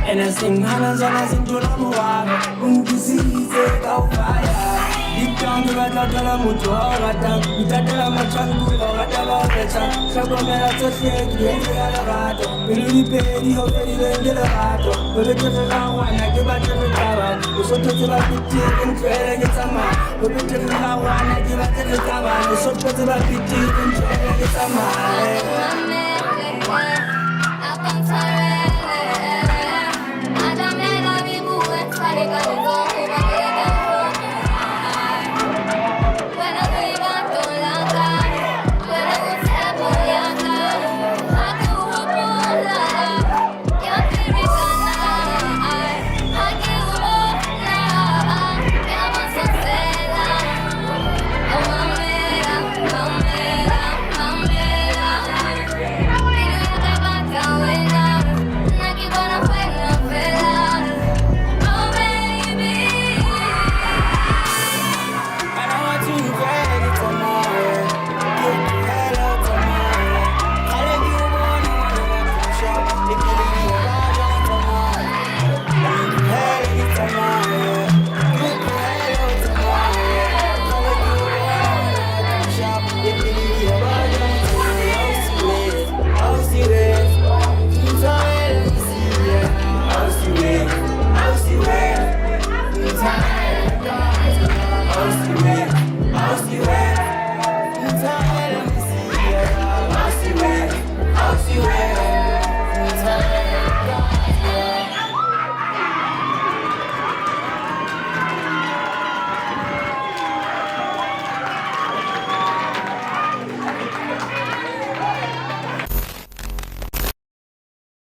And I sing Hannah's on us into the Mora, deep down to Ratala Mutuarata, Tatala Machangu, Ratala Pecha, Sabamela Toshe, Yelavato, Billy Pedi, Hopefully Gelato, Pulitana, Nagibatava, the Sotola Piti, and Trailer Tsamae, Pulitana, Nagibatava, the Sotola Piti, and Trailer Tsamae.